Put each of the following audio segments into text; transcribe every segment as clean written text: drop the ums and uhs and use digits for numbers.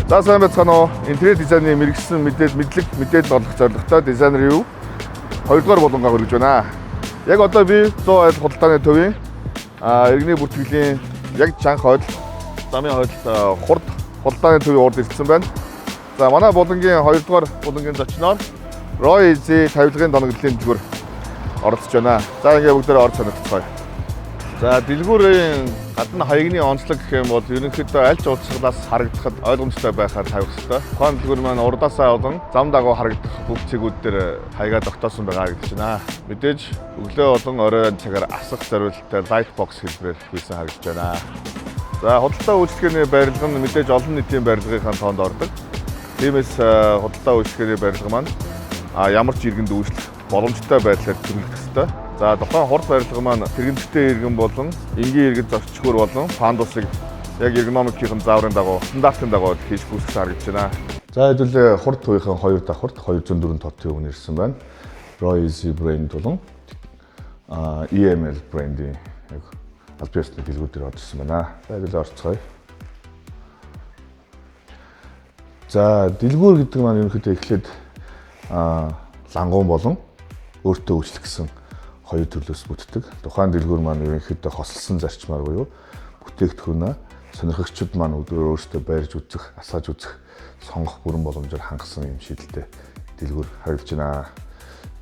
За сайн байцгаана уу. Интерьер дизайны мэргэжсэн мэдээлэл олох зорилготой дизайнер юу 2-р болонгаа хөргөж байна. Яг одоо би 100 худалдааны төвийн иргэний бүртгэлийн яг чанга хойд замын хойд хурд худалдааны төвийн урд ирсэн байна. За манай болонгийн 2-р болонгийн зочноор Roy Easy тавилгын доноглолын дүгөр оролцож байна. За ингээ бүгдээрээ орж санагдцгаая. За дэлгүүрийн гадна хаягны онцлог гэх юм бол ерөнхийдөө аль ч урсгалаас харагдахад ойлгомжтой байхаар тавих хэрэгтэй. Тухайн дэлгүүр маань урдаасаа болон зам дагуу харагдах бүх цэгүүд дээр хаягаа тогтоосон байгаа гэж байна. Мэдээж өглөө болон оройн цагаар асах зориулалттай light box хэлбэрээр хийсэн харагдаж байна. За худалдаа үйлчлэгээний барилга нь мэдээж олон нийтийн барилгын тоонд ордог. Тиймээс худалдаа үйлчлэгээний барилга маань ямар ч иргэнд үйлчлэх боломжтой байдлаар төлөвлөх ёстой. За тухайн хурд барилга маань тэрэгэнтэй иргэн болон энгийн иргэд зорчгоор болон пандусыг яг эргономикийн зааврын дагуу стандартын дагуу хийж гүйцэтгэж харагдаж байна. За хэдүүлээ хурд төвийн 2 давхурд 204 тотын өмнө ирсэн байна. Roy Easy брэнд болон EML брендийн яг аль биесний дэлгүүрээр орсон байна. За хэдүүлээ орцгоё. За дэлгүүр гэдэг маань ерөнхийдөө эхлээд лангуун болон өөртөө үйлчлэх гэсэн хоёр төрлөөс бүтдэг. Тухайн дэлгүүр маань ерөнхийдөө хосолсон зарчмаар буюу бүтээгдэхүүнээ сонирхогчид маань өөрсдөө байрж үзэх, асааж үзэх, сонгох бүрэн боломжоор хангасан юм шийдэлтэй дэлгүүр харагдаж байна.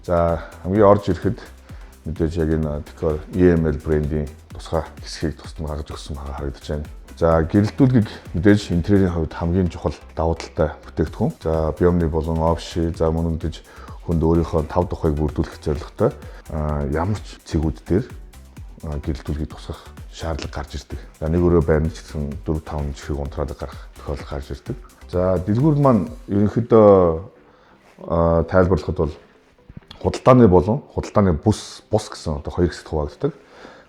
За хамгийн орж ирэхэд мэдээж яг энэ декор EML брендийн тусгай хэсгийг тусдам гаргаж өгсөн байгаа харагдаж байна. За гэрэлтүүлгийг мэдээж интерьерийн хувьд хамгийн чухал давуу талтай бүтээгдэхүүн. За биомны болон офши за мөн мэдээж хүнд өөрийнхөө 5 тухайг бүрдүүлэх зорилготой ямар ч цэгүүд дээр гэрэлтүүлгийг тусгах шаардлага гарч ирдэг. За нэг өрөө байрны ч гэсэн 4-5 чихрэг унтраад гарах тохиолдол гарч ирдэг. За дэлгүүр маань ерөнхийдөө тайлбарлахад бол худалдааны болон худалдааны бус гэсэн одоо хоёр хэсэгт хуваагддаг.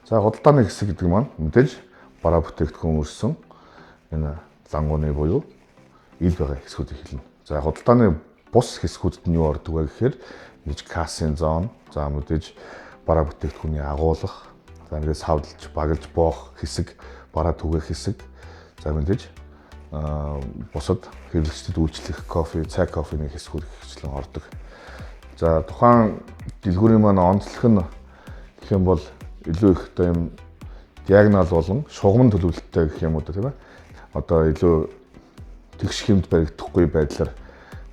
За худалдааны хэсэг гэдэг маань мэдээж бараа бүтээгдэхүүн өрсөн энэ лангууны буюу ил байгаа хэсгүүдийг хэлнэ. За худалдааны бус хэсгүүдэд нь юу ордог вэ гэхээр нэг касын зон, за мэдээж бараа бүтээгдэхүүний агуулгах, за ингээд савдалж, багалж боох хэсэг, бараа түгээх хэсэг, за мэдээж бусад хэрэглэгчдэд үйлчлэх кофе, цай кофений хэсгүүд хэвчлэн ордог. За тухайн дэлгүүрийн маань онцлог нь гэх юм бол илүү их одоо юм диагонал болон шугамн төлөвлөлттэй гэх юм уу тийм ээ. Одоо илүү тэгш хэмд баригдахгүй байдлаар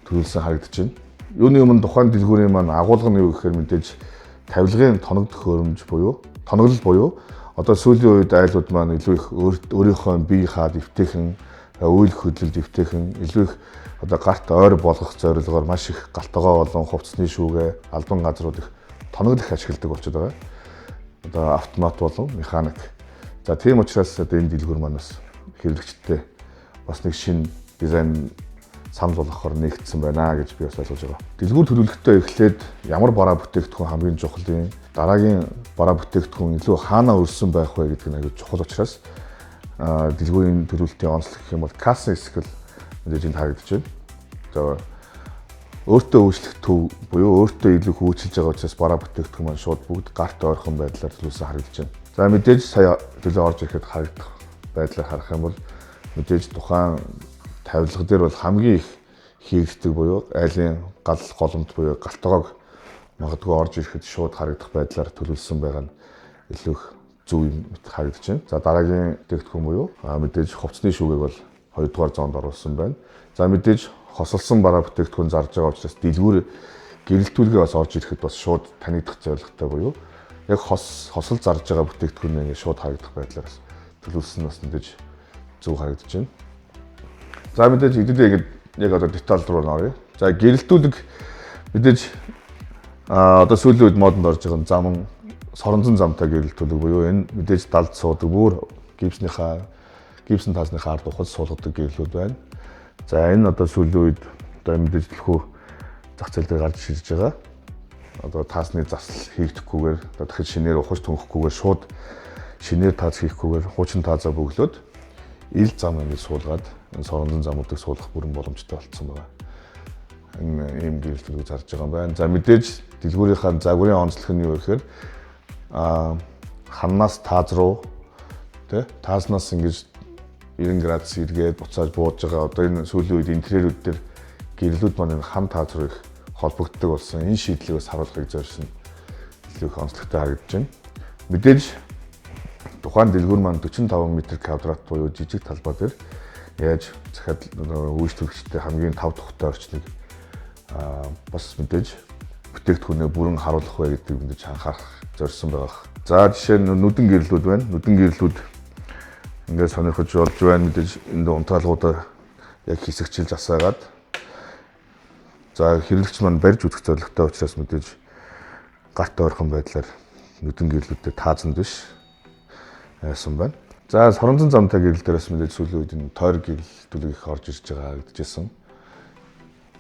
төлөвлөсөн харагдаж байна. Юуны өмнө тухайн дэлгүүрийн маань агуулга нь юу гэхээр мэдээж тавилгын тоног төхөөрөмж буюу тоноглол буюу одоо сүүлийн үед айлууд маань илүү их өөрийнхөө бие хаад эвтэйхэн үйл хөдлөлд эвтэйхэн илүү их одоо гарт ойр болгох зорилгоор маш их галтгоо болон хувцсны шүүгээ албан газрууд их тоноглол их ашигладаг болчиход байгаа. Одоо автомат болон механик. За тийм учраас одоо энэ дэлгүүр маань бас хэрэглэгчтэй бас нэг шинэ дизайн санал болгохоор нэгдсэн байна гэж би бас ойлгож байгаа. Дэлгүүр төлөвлөлтөд эхлээд ямар бараа бүтээгдэхүүн хамгийн чухал юм, дараагийн бараа бүтээгдэхүүн илүү хаанаа өрсөн байх вэ гэдэг нь аюул чухал учраас дэлгүүрийн төлөвлөлтийн онцлог гэх юм бол кассын хэсэг мэдээж энд харагдаж байна. За өөртөө үйлчлэх төв буюу өөртөө илүү хөгжиж байгаа учраас бараа бүтээгдэхүүн маань шууд бүгд гарт ойрхон байдлаар төлөвлөсөн харагдаж байна. За мэдээж сая төлөө орж ирэхэд харагдах байдлаар харах юм бол мэдээж тухайн тавилга дээр бол хамгийн их хийгддэг буюу айлын гал голомт буюу галтгоог магадгүй орж ирэхэд шууд харагдах байдлаар төлөвлөсөн байгаа нь илүү их зөв юм харагдаж байна. За дараагийн бүтээгдэхүүн буюу мэдээж хувцсны шүүгийг бол 2-р зоонд оруулсан байна. За мэдээж хосолсон бараа бүтээгдэхүүн зарж байгаа учраас дэлгүүр гэрэлтүүлгээ бас орж ирэхэд бас шууд танигдах зорилготой буюу яг хосол зарж байгаа бүтээгдэхүүн ингээд шууд харагдах байдлаар төлөвлөсөн бас мэдээж зөв харагдаж байна. За мэдээж идэвхтэй яг одоо деталь руу оръё. За гэрэлтүүлэг мэдээж одоо сүүлийн үед модонд орж байгаа зам соронзон замтай гэрэлтүүлэг буюу энэ мэдээж далд суудаг бүр гипсэн таасныхаа ард ухад суулгадаг гэрэлүүд байна. За энэ одоо сүүлийн үед одоо мэдээж дэлхүү зах зээл дээр гарч ирж байгаа. Одоо таасны засал хийгдэхгүйгээр одоо дахиж шинээр ухаж төнгөхгүйгээр шууд шинээр тааз хийхгүйгээр хуучин таазаа бөглөөд ил зам ингэж суулгаад энэ соронзон замуудыг суулгах бүрэн боломжтой болсон байна. Энэ ийм гэрэлтүүлэг зарж байгаа юм байна. За мэдээж дэлгүүрийнхаа загварын онцлог нь юу гэхээр ханаас тааз руу тий таазнаас ингэж 90 градус эргээд буцааж бууж байгаа. Одоо энэ сүүлийн үед интерьерүүд дээр гэрлүүд маань хам таазар их холбогддог болсон. Энэ шийдлийг бас харуулахыг зорьсон илүү их онцлогтой харагдаж байна. Мэдээж тухайн дэлгүүр маань 45 м² буюу жижиг талбай дээр яаж захиад үйлчлүүлэгчтэй хамгийн тав тухтай орчныг бас мэдээж бүтээгдэхүүнээ бүрэн харуулах вэ гэдэг мэдээж анхаарах зорьсон байгаа. За жишээ нь нүдэн гэрлүүд байна. Нүдэн гэрлүүд ингээд сонирхож болж байна. Мэдээж энэ унтраалгуудаа яг хэсэгчилж асаагаад за хэрэглэгч маань барьж үзэх зорилготой учраас мэдээж гарт ойрхон байдлаар нүдэн гэрлүүдэд таазанд биш яасан байна. За соронзон замтай гэрэл дээрээс мэдээж сүүлийн үед энэ тойр гэрэлтүүлэг их орж ирж байгаа гэдэгчсэн.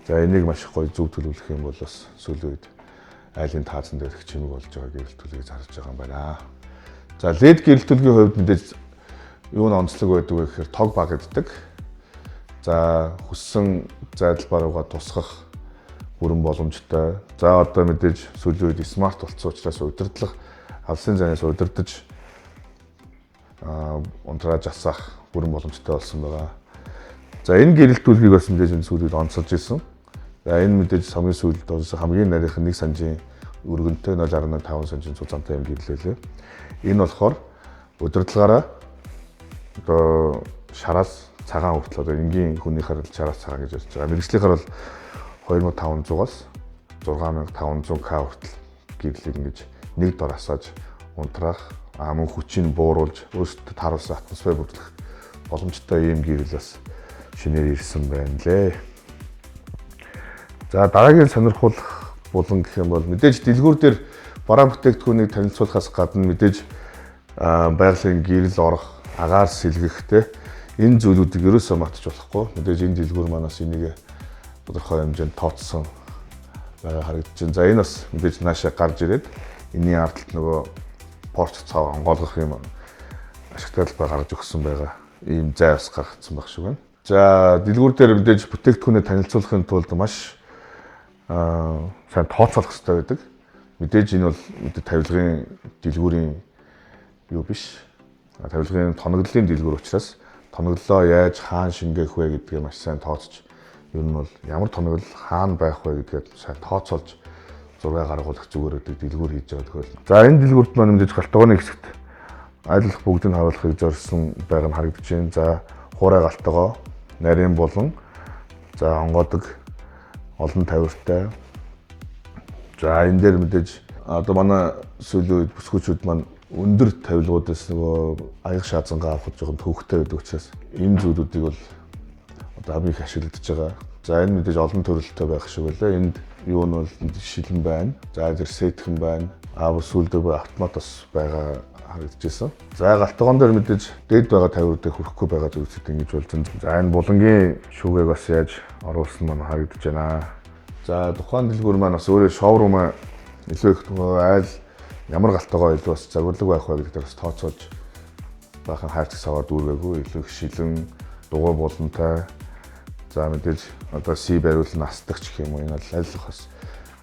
За энийг маш гоё зөв төлөвлөх юм бол бас сүүлийн үед айлын таазан дээр их чимэг болж байгаа гэрэлтүүлгийг зарж байгаа юм байна. За LED гэрэлтүүлгийн хувьд мэдээж юу н онцлог байдаг вэ гэхээр тог багаддаг. За хүссэн зайдал барууга тусгах бүрэн боломжтой. За одоо мэдээж сүүлийн үед смарт болсон учраас удирдлага алсын занаас удирдах унтрааж асаах бүрэн боломжтой болсон байгаа. За энэ гэрэлтүүлгийг бас мэдээж энэ сүүлийн үед онцолж ирсэн. За энэ мэдээж хамгийн сүүлд хамгийн нарийнхан 1 санжийн өргөнтэй 0.5 санжийн цуцантай юм гэрлэлээ. Энэ болохоор удирдлагаараа одоо шараас цагаан хүртэл одоо энгийн хүний харил шараас цагаан гэж ярьж байгаа. Мэргэжлийнхаар бол 2500-аас 6500К хүртэл гэрлийг ингэж нэг дор асааж унтраах мөн хүчийг бууруулж өөрсдөө тааруулсан атмосфер бүрдэх боломжтой ийм гэрэл бас шинээр ирсэн байна лээ. За дараагийн сонирхуулах булан гэх юм бол мэдээж дэлгүүр дээр бараа бүтээгдэхүүнийг танилцуулахаас гадна мэдээж байгалийн гэрэл орох, агаар сэлгэхтэй энэ зүйлүүдийг ерөөсөө мартаж болохгүй. Мэдээж энэ дэлгүүр манаас энийг тодорхой хэмжээнд тооцсон байгаа харагдаж байна. За энэ бас мэдээж наашаа гарч ирээд энэний ардталт нөгөө порт цав онгойлгох юм ашигтай талбай гаргаж өгсөн байгаа. Ийм зай бас гаргацсан байх шиг байна. За дэлгүүр дээр мэдээж бүтээгдэхүүнээ танилцуулахын тулд маш сайн тооцоолох хэрэгтэй байдаг. Мэдээж энэ бол тавилгын дэлгүүрийн юу биш. Тавилгын тоноглолын дэлгүүр учраас тоноглолоо яаж хаана шингээх вэ гэдгээ маш сайн тооцож ер нь бол ямар тоноглол хаана байх вэ гэдгээ сайн тооцоолж зураг гаргуулах зүгээр гэдэг дэлгүүр хийж байгаа тохиол. За энэ дэлгүүрт маань мэдээж галтгооны хэсэгт айлуулах бүгдийг харуулахыг зорьсон байгаа нь харагдаж байна. За хуурай галтгоо, нарийн булан, за онгодог олон тавиртай. За энэ дээр мэдээж одоо манай сүүлийн үед бүсгүүчүүд маань өндөр тавилгуудаас нөгөө аяг шаазангаа авах жоохон төвөгтэй байдаг учраас энэ зүйлүүдийг бол одоо хамгийн их ашиглагдаж байгаа. За энэ мэдээж олон төрөлтэй байх шиг байлаа. Энд юу нь бол шилэн байна. За зэрэг сэтхэн байна. Сүүлдээ автомат бас байгаа харагдажсэн. За галтгоон дээр мэдээж дээд байгаа тавируудыг хүрэхгүй байгаа зүйлсүүд ингэж болж байна. За энэ булангийн шүүгийг бас яаж оруулсан маань харагдаж байна. За тухайн дэлгүүр маань бас өөрөө шоурум илүү их айл ямар галтгоо илүү бас загварлаг байх вэ гэдэг бас тооцоолж баахан хайрцаг саваар дүүргээгүй илүү их шилэн дугуй булантай. За мэдээж одоо си бариул настагч гэх юм уу энэ аль бас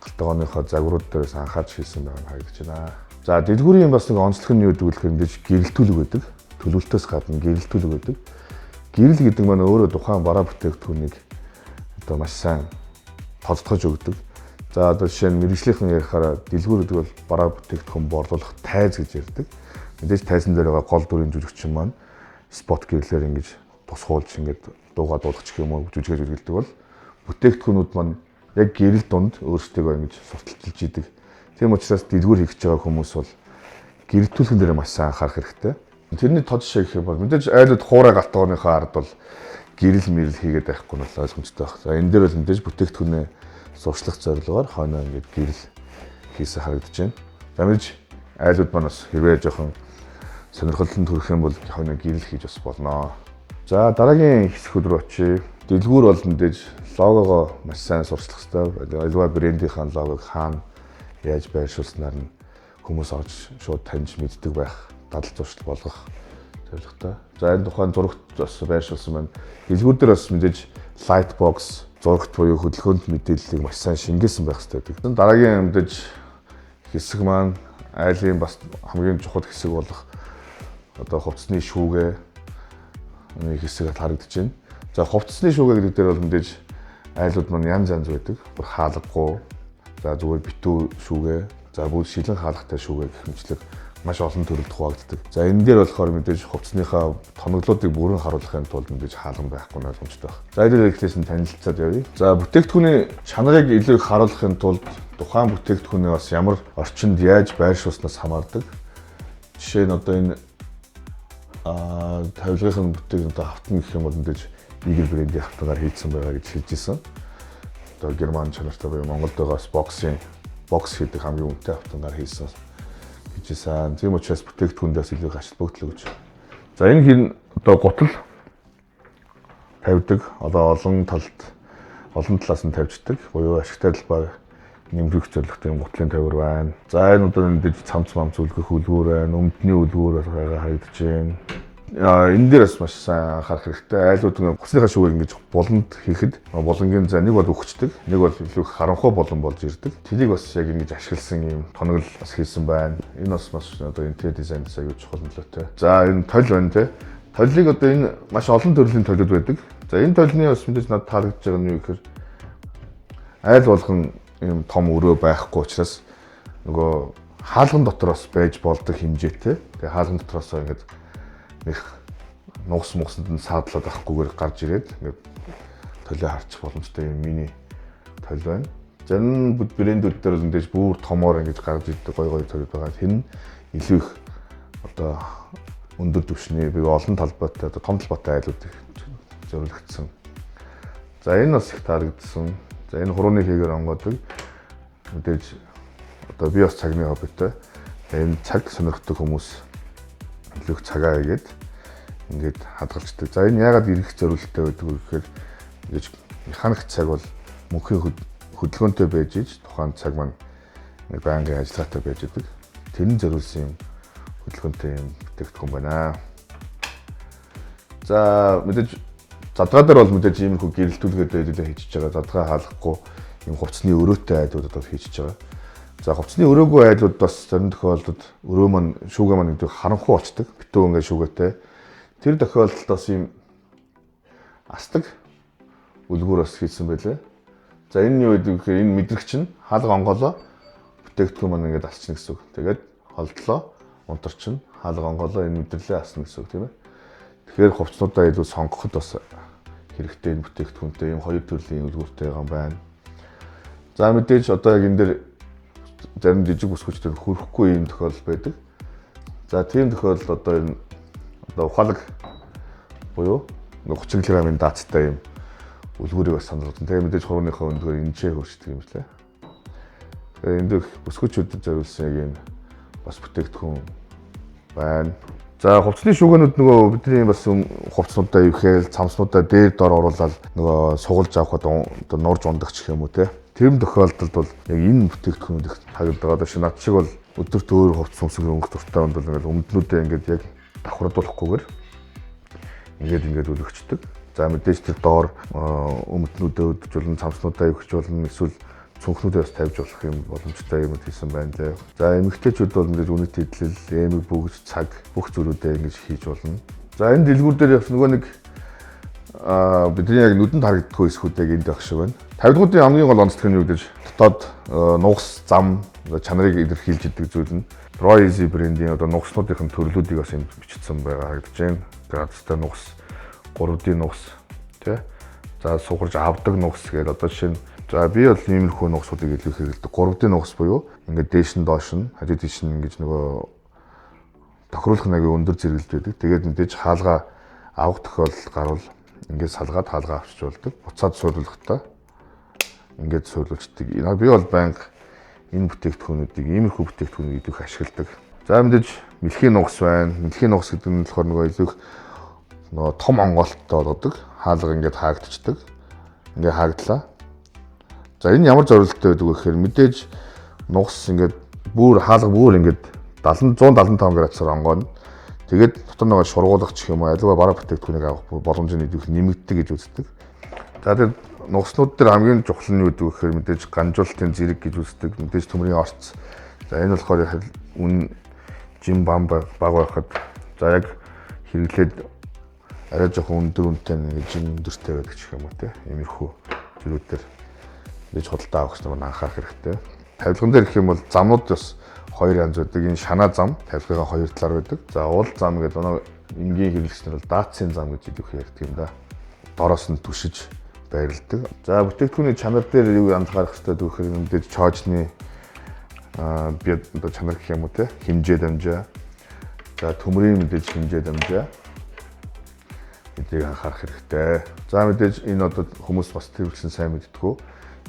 галтгооныхоо загварууд дээрээс анхаарч хийсэн байгаа нь харагдаж байна. За дэлгүүрийн бас нэг онцлог нь юу гэдэг вэ мэдээж гэрэлтүүлэг байдаг. Төлөвлөлтөөс гадна гэрэлтүүлэг байдаг. Гэрэл гэдэг маань өөрөө тухайн бараа бүтээгдэхүүнийг одоо маш сайн тодтогч өгдөг. За одоо жишээ нь мэргэжлийнхэн ярихаараа дэлгүүр гэдэг бол бараа бүтээгдэхүүн борлуулах тайз гэж ярьдаг. Мэдээж тайзан дээр байгаа гол дүрийн жүжигчин маань спот гэрлээр ингэж тусгуулж ингэж дуугаа дуулах гэх юм уу жүжигэж үргэлдэг бол бүтээгдэхүүнүүд маань яг гэрэл дунд өөрсдөө ингэж сурталчилж идэг. Тийм учраас дэлгүүр хийж байгаа хүмүүс бол гэрэлтүүлхэн дээр маш сайн анхаарах хэрэгтэй. Тэрний тод жишээ гэх юм бол мэдээж айлууд хуурай галтгооныхоо ард бол гэрэл мэрэл хийгээд байхгүй нь бол ойлгомжтой байна. За энэ дээр бол мэдээж бүтээгдэхүүнээ сурчлах зорилгоор хойноо ингэж гэрэл хийсэн харагдаж байна. За мэдээж айлууд маань бас хэрвээ жоохон сонирхолтой төрөх юм бол хойноо гэрэл хийж бас болно. За дараагийн хэсэг рүү очие. Дэлгүүр бол мэдээж логогоо маш сайн сурчлах хэрэгтэй. Альва брендийнхаа логог хаана яаж байршуулснаар нь хүмүүс орж шууд таньж мэддэг байх, дадал зуршил болгох зорилготой. За энэ тухайн зурагт бас байршуулсан байна. Дэлгүүр дээр бас мэдээж light box зурагт буюу хөдөлгөөнд мэдээллийг маш сайн шингээсэн байх хэрэгтэй гэдэг. Дараагийн мэдээж хэсэг маань айлын бас хамгийн чухал хэсэг болох одоо хувцсны шүүгээ хэсэг харагдаж байна. За хувцсны шүүгээ гэдэг дээр бол мэдээж айлууд маань янз байдаг. Бүр хаалгагүй. За зүгээр битүү шүүгээ, за бүр шилэн хаалгатай шүүгээ гэх мэтлэг маш олон төрөлд хуваагддаг. За энэ дээр болохоор мэдээж хувцсныхаа тоноглоодыг бүрэн харуулахын тулд мэдээж хаалган байхгүй нь ойлгомжтой байна. За энэ эхлээс нь танилцаад явъя. За бүтээгдэхүүний чанарыг илүү их харуулахын тулд тухайн бүтээгдэхүүнээ бас ямар орчинд яаж байршуулснаас хамаардаг. Жишээ нь одоо энэ тавилгын бүтээг одоо хавтан гэх юм бол мэдээж Eagle брендийн хавтангаар хийсэн байгаа гэж хэлж ирсэн. Одоо Герман чанартай буюу Монголд байгаас бокс хийдэг хамгийн үнэтэй хавтангаар хийсэн гэжсэн. Тийм учраас бүтээгдэхүүндээс илүү их ач холбогдол өгч. За энэ хин одоо гутал тавьдаг. Одоо олон талаас нь тавьждаг. Буюу ашигтай талбай нэмрэх зорилготой гутлын тавир байна. За энэ одоо мэдээж цамц үлгэх үлгүүр байна. Өмдний үлгүүр харагдаж байна. Энэ дээрээс маш сайн анхаарах хэрэгтэй. Айлууд хувцсныхаа шүүгийг ингэж буланд хийхэд булангийн за нэг бол өгчдөг, нэг бол илүү харанхуй булан болж ирдэг. Тэрийг бас яг ингэж ашигласан юм тоногл бас хийсэн байна. Энэ бас маш одоо интерьер дизайнээс аюул чухал нөлөөтэй. За энэ толь байна те. Толлыг одоо энэ маш олон төрлийн толиуд байдаг. За энэ толны бас мэдээж надад таалагдж байгаа нь юу гэхээр айл болгон юм том өрөө байхгүй учраас нөгөө хаалган дотроос байж болдог хэмжээтэй. Тэгээ хаалган дотроос ингэж их нугас мусанд нь саадлаад авахгүйгээр гарч ирээд ингээд толио харчих боломжтой юм мини толь байна. За энэ брэндүүд дээр мэдээж бүр томоор ингэж гарч ирдэг гой толиуд байгаа. Тэр нь илүү их одоо өндөр түвшний бие олон талбайтай одоо том талбайтай айлуудыг зориулагдсан. За энэ бас их таалагдсан. За энэ хурууны хийгээр онгоодог мэдээж одоо би бас цагны хоббитой. Энэ цаг сонирхдаг хүмүүс илүү цагаа игээд ингээд хадгалцдаг. За энэ яагаад ирэх зорилттой байдаг вэ гэхээр ингэж механик цаг бол мөнхийн хөдөлгөөнтэй байж иж тухайн цаг маань нэг байнгын ажиллагаатай байж идэг. Тэрний зориулсан юм хөдөлгөөнтэй юм бүтээгдэхүүн байна. За мэдээж задгаа дээр бол мэдээж иймэрхүү гэрэлтүүлгээд байлаа хийчихэж байгаа. Задгаа хаалгахгүй юм хувцсны өрөөтэй айлуудад бол хийчихэж байгаа. За хувцсны өрөөгүй айлууд бас зарим тохиолдолд өрөө маань шүүгээ маань гэдэг харанхуй очдог. Битүү ингээ шүүгээтэй. Тэр тохиолдолд бас ийм астаг үлгүүр бас хийсэн байлээ. За энэ юу гэдэг вэ? Энэ мэдрэгч нь хаалга онгоолоо бүтээгдэхүүн маань ингээд асчихна гэсэн үг. Тэгээд холдлоо, унтарчин, хаалга онгоолоо энэ мэдрэлээ асна гэсэн үг тийм ээ. Тэгэхээр хувцснуудаа илүү сонгоход бас хэрэгтэй энэ бүтээгдэхүүнтэй ийм хоёр төрлийн үлгүүртэй байгаа юм байна. За мэдээж одоо яг энэ дэр зарим жижиг бүсгүүчдэр хүрэхгүй юм тохиолдол байдаг. За тийм тохиолдолд одоо энэ одоо ухаалаг буюу 30 кг-ийн даацтай юм үлгүүрийг бас санал болгосон. Тэгээ мэдээж хурууныхаа өндгөр энэчээ хөрчдөг юм лээ. Тэгээ энэ дэх бүсгүүчүүдэд зориулсан яг энэ бас бүтээгдэхүүн байна. За хувцсны шүүгэнүүд нөгөө бидний бас хувцснуудаа ивэхэл цамцнуудаа дээр дор оруулаад нөгөө сугалж авахд одоо нурж ундагч гэх юм уу те. Тэр тохиолдолд бол яг энэ бүтээгдэхүүнүүд их тагилдаг. Одоо шинэ над шиг бол өдөрт өөр хувцс өмсгөр өнгөх дуртай бол ингээд өмднүүдээ ингээд яг давхардуулахгүйгээр ингээд үлгчдэг. За мэдээж тэр доор өмднүүдээ өдөржүүлэн цамцнуудаа ивэж болно, эсвэл цүнхнүүдээ бас тавьж болох юм боломжтой юм хийсэн байна лээ. За эмэгтэйчүүд бол мэдээж үнэт идэл, эмэг бүгд цаг бүх зүйлүүдээ ингэж хийж болно. За энэ дэлгүүр дээр яг нөгөө нэг бидний яг нүдэнд харагддаггүй хэсгүүдийг энд байх шиг байна. Тавилгуудын хамгийн гол онцлог нь юу гэж дотоод нугас зам чанарыг илэрхийлж идэг зүйл нь Pro Easy брендийн одоо нугаснуудын төрлүүдийг бас энд бичсэн байгаа харагдаж байна. Градустай нугас, 3D нугас тий. За сухарж авдаг нугас гэдэг одоо жишээ нь за би бол иймэрхүү нугасуудыг илүү хэрэглэдэг. 3D нугас буюу ингээд дээш нь доош нь хажуу тийш нь ингэж нөгөө тохируулах нэгийн өндөр зэрэгэлд байдаг. Тэгээд мэдээж хаалгаа авах тохиолдол гарвал ингээд салгаад хаалгаа авчиж болдог. Буцаад суулгахтаа ингээд суулгачдаг. Би бол байнга энэ бүтээгдэхүүнүүдийг иймэрхүү бүтээгдэхүүнийг илүү их ашигладаг. За мэдээж мэлхийн нугас байна. Мэлхийн нугас гэдэг нь болохоор нөгөө илүү их нөгөө том онгоолттой болдог. Хаалга ингээд хаагдчихдаг. Ингээд хаагдлаа. За энэ ямар зорилттой байдаг вэ гэхээр мэдээж нугас ингээд хаалга бүр ингээд 175 градусаар онгооно. Тэгээд дотор нөгөө шургуулгач гэх юм уу аливаа бараа бүтээгдэхүүнийг авах боломжийг илүү их нэмэгддэг гэж үздэг. За тэгээд нугаснууд дээр хамгийн чухал нь юу гэдэг вэ гэхээр мэдээж ганжуулалтын зэрэг гэж үздэг. Мэдээж төмрийн орц. За энэ болохоор жим бам баг байхад за яг хэрэглээд арай жоохон өндөр үнэтэй нэг жин өндөртэй байдаг ч юм уу те. Иймэрхүү зүйлүүдээр ингэж худалдаа авах хэрэгтэй анхаарах хэрэгтэй. Тавилган дээр гэх юм бол замнууд бас хоёр янз байдаг. Энэ шанаа зам, тавилгын хоёр талаар байдаг. За уул зам гэдэг нэг энгийн хэрэглэгчнэр бол даацын зам гэж ярьдаг юм да. Дороос нь түшиж байрладаг. За бүтээгдэхүүний чанар дээр юу анхаарах хэрэгтэй гэхээр мэдээж чоожны би одоо чанар гэх юм уу те хэмжээ дамжаа. За төмрийн мэдээж хэмжээ дамжаа. Эдийг анхаарах хэрэгтэй. За мэдээж энэ одоо хүмүүс бас тэрвэлсэн сайн мэддэггүй.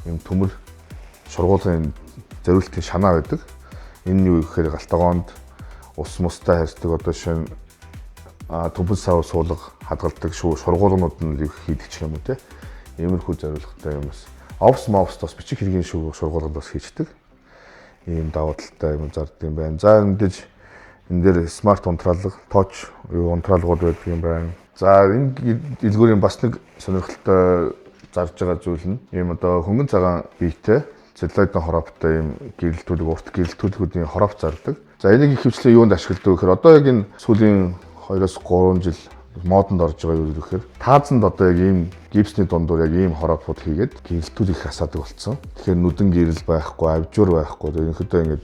Ийм төмөр шургуулгын зориултын шанаа байдаг. Энэ юу гэхээр галтгоонд ус мустай харьцдаг одоо шин төмпөн сав суулга хадгалдаг шургуулгууд нь хийдэг ч юм уу те. Иймэрхүү зориулгатай юм бас. Овс бас бичиг хэргийн шургуулгад бас хийждэг. Ийм давуу талтай юм зарддаг юм байна. За мэдээж энэ дээр смарт унтраалга, точ унтраалгууд байдаг юм байна. За энэ дэлгүүрийн бас нэг сонирхолтой зарж байгаа зүйл нь ийм одоо хөнгөн цагаан биетэй целлулоидын хоровтой ийм гэрэлтүүлэг, урт гэрэлтүүлгүүдийн хоров зардаг. За энийг их хвчлээ юунд ашигладаг гэхээр одоо яг энэ сүүлийн 2-3 жил модонд орж байгаа юу гэхээр таазанд одоо яг ийм гипсний дундуур яг ийм хоровууд хийгээд гэрэлтүүлэх асуудаг болсон. Тэгэхээр нүдэн гэрэл байхгүй, авжуур байхгүй. Ерөнхийдөө ингэж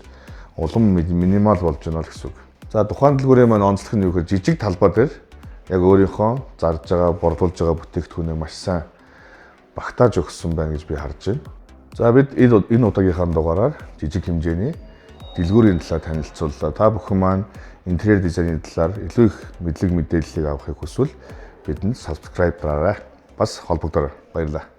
улам минимал болж байна л гэсэн үг. За тухайн дэлгүүрийн маань онцлог нь юу гэхээр жижиг талбай дээр яг өөрийнхөө зарж байгаа, борлуулж байгаа бүтээгдэхүүнээ маш сайн багтааж өгсөн байна гэж би харж байна. За бид энэ удаагийнхаа дугаараар жижиг хэмжээний дэлгүүрийн талаар танилцууллаа. Та бүхэн маань интерьер дизайны талаар илүү их мэдлэг мэдээллийг авахыг хүсвэл бидэнд subscribe дараарай. Бас холбогдорой. Баярлалаа.